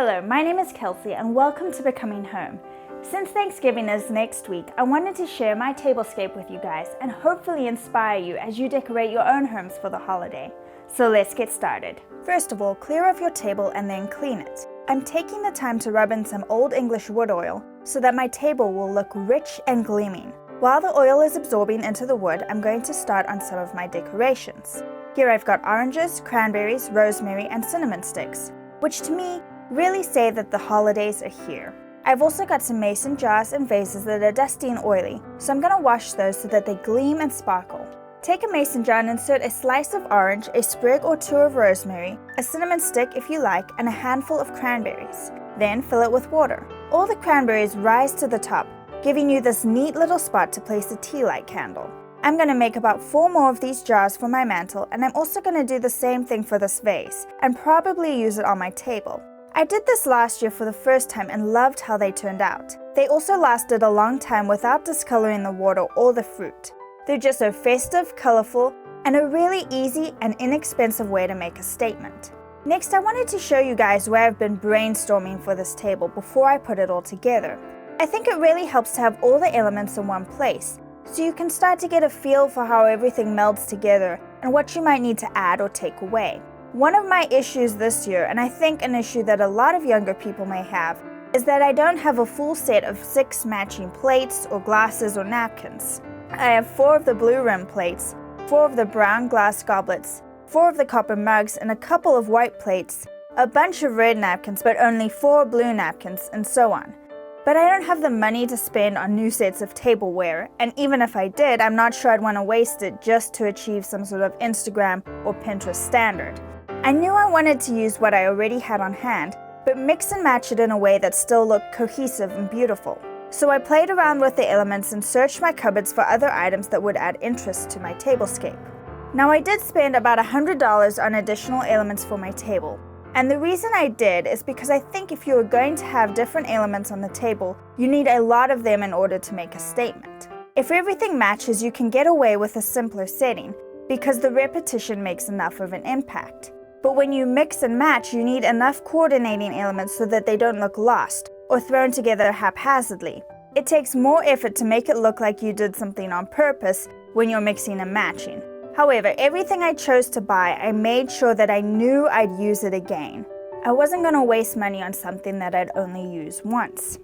Hello, my name is Kelsey and welcome to Becoming Home. Since Thanksgiving is next week, I wanted to share my tablescape with you guys and hopefully inspire you as you decorate your own homes for the holiday. So let's get started. First of all, clear off your table and then clean it. I'm taking the time to rub in some Old English wood oil so that my table will look rich and gleaming. While the oil is absorbing into the wood, I'm going to start on some of my decorations. Here I've got oranges, cranberries, rosemary, and cinnamon sticks, which to me really say that the holidays are here. I've also got some mason jars and vases that are dusty and oily, so I'm going to wash those so that they gleam and sparkle. Take a mason jar and insert a slice of orange, a sprig or two of rosemary, a cinnamon stick if you like, and a handful of cranberries. Then fill it with water. All the cranberries rise to the top, giving you this neat little spot to place a tea light candle. I'm going to make about 4 more of these jars for my mantle, and I'm also going to do the same thing for this vase, and probably use it on my table. I did this last year for the first time and loved how they turned out. They also lasted a long time without discoloring the water or the fruit. They're just so festive, colorful, and a really easy and inexpensive way to make a statement. Next, I wanted to show you guys where I've been brainstorming for this table before I put it all together. I think it really helps to have all the elements in one place, so you can start to get a feel for how everything melds together and what you might need to add or take away. One of my issues this year, and I think an issue that a lot of younger people may have, is that I don't have a full set of 6 matching plates or glasses or napkins. I have 4 of the blue rim plates, 4 of the brown glass goblets, 4 of the copper mugs, and a couple of white plates, a bunch of red napkins but only 4 blue napkins, and so on. But I don't have the money to spend on new sets of tableware, and even if I did, I'm not sure I'd want to waste it just to achieve some sort of Instagram or Pinterest standard. I knew I wanted to use what I already had on hand, but mix and match it in a way that still looked cohesive and beautiful. So I played around with the elements and searched my cupboards for other items that would add interest to my tablescape. Now I did spend about $100 on additional elements for my table. And the reason I did is because I think if you are going to have different elements on the table, you need a lot of them in order to make a statement. If everything matches, you can get away with a simpler setting because the repetition makes enough of an impact. But when you mix and match, you need enough coordinating elements so that they don't look lost or thrown together haphazardly. It takes more effort to make it look like you did something on purpose when you're mixing and matching. However, everything I chose to buy, I made sure that I knew I'd use it again. I wasn't going to waste money on something that I'd only use once.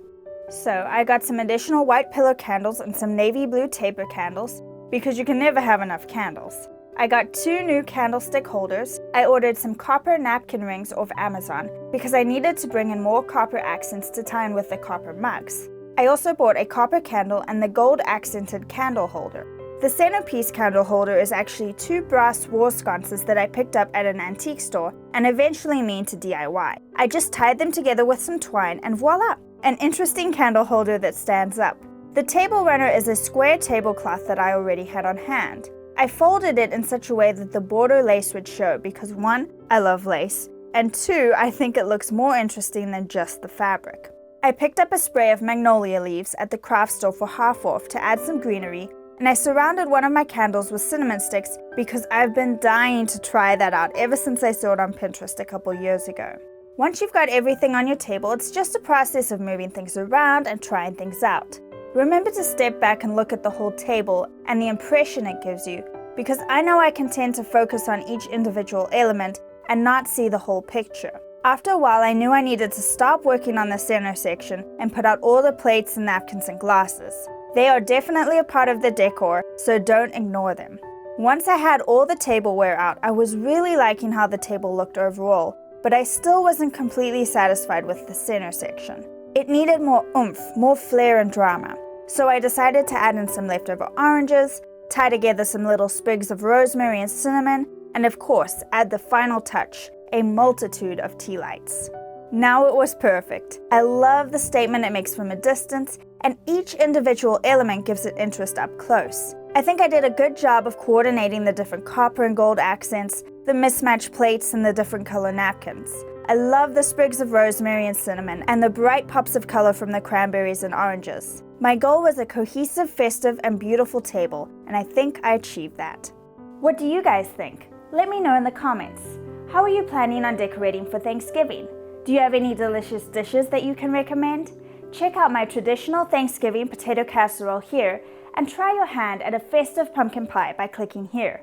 So I got some additional white pillow candles and some navy blue taper candles because you can never have enough candles. I got 2 new candlestick holders. I ordered some copper napkin rings off Amazon because I needed to bring in more copper accents to tie in with the copper mugs. I also bought a copper candle and the gold accented candle holder. The centerpiece candle holder is actually 2 brass wall sconces that I picked up at an antique store and eventually mean to DIY. I just tied them together with some twine and voila! An interesting candle holder that stands up. The table runner is a square tablecloth that I already had on hand. I folded it in such a way that the border lace would show because 1, I love lace, and 2, I think it looks more interesting than just the fabric. I picked up a spray of magnolia leaves at the craft store for half off to add some greenery, and I surrounded one of my candles with cinnamon sticks because I've been dying to try that out ever since I saw it on Pinterest a couple years ago. Once you've got everything on your table, it's just a process of moving things around and trying things out. Remember to step back and look at the whole table and the impression it gives you, because I know I can tend to focus on each individual element and not see the whole picture. After a while, I knew I needed to stop working on the center section and put out all the plates and napkins and glasses. They are definitely a part of the decor, so don't ignore them. Once I had all the tableware out, I was really liking how the table looked overall, but I still wasn't completely satisfied with the center section. It needed more oomph, more flair and drama. So I decided to add in some leftover oranges, tie together some little sprigs of rosemary and cinnamon, and of course, add the final touch, a multitude of tea lights. Now it was perfect. I love the statement it makes from a distance, and each individual element gives it interest up close. I think I did a good job of coordinating the different copper and gold accents, the mismatched plates, and the different color napkins. I love the sprigs of rosemary and cinnamon, and the bright pops of color from the cranberries and oranges. My goal was a cohesive, festive, and beautiful table, and I think I achieved that. What do you guys think? Let me know in the comments. How are you planning on decorating for Thanksgiving? Do you have any delicious dishes that you can recommend? Check out my traditional Thanksgiving potato casserole here and try your hand at a festive pumpkin pie by clicking here.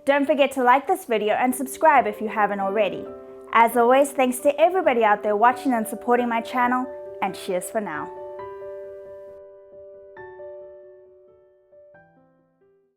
Don't forget to like this video and subscribe if you haven't already. As always, thanks to everybody out there watching and supporting my channel, and cheers for now.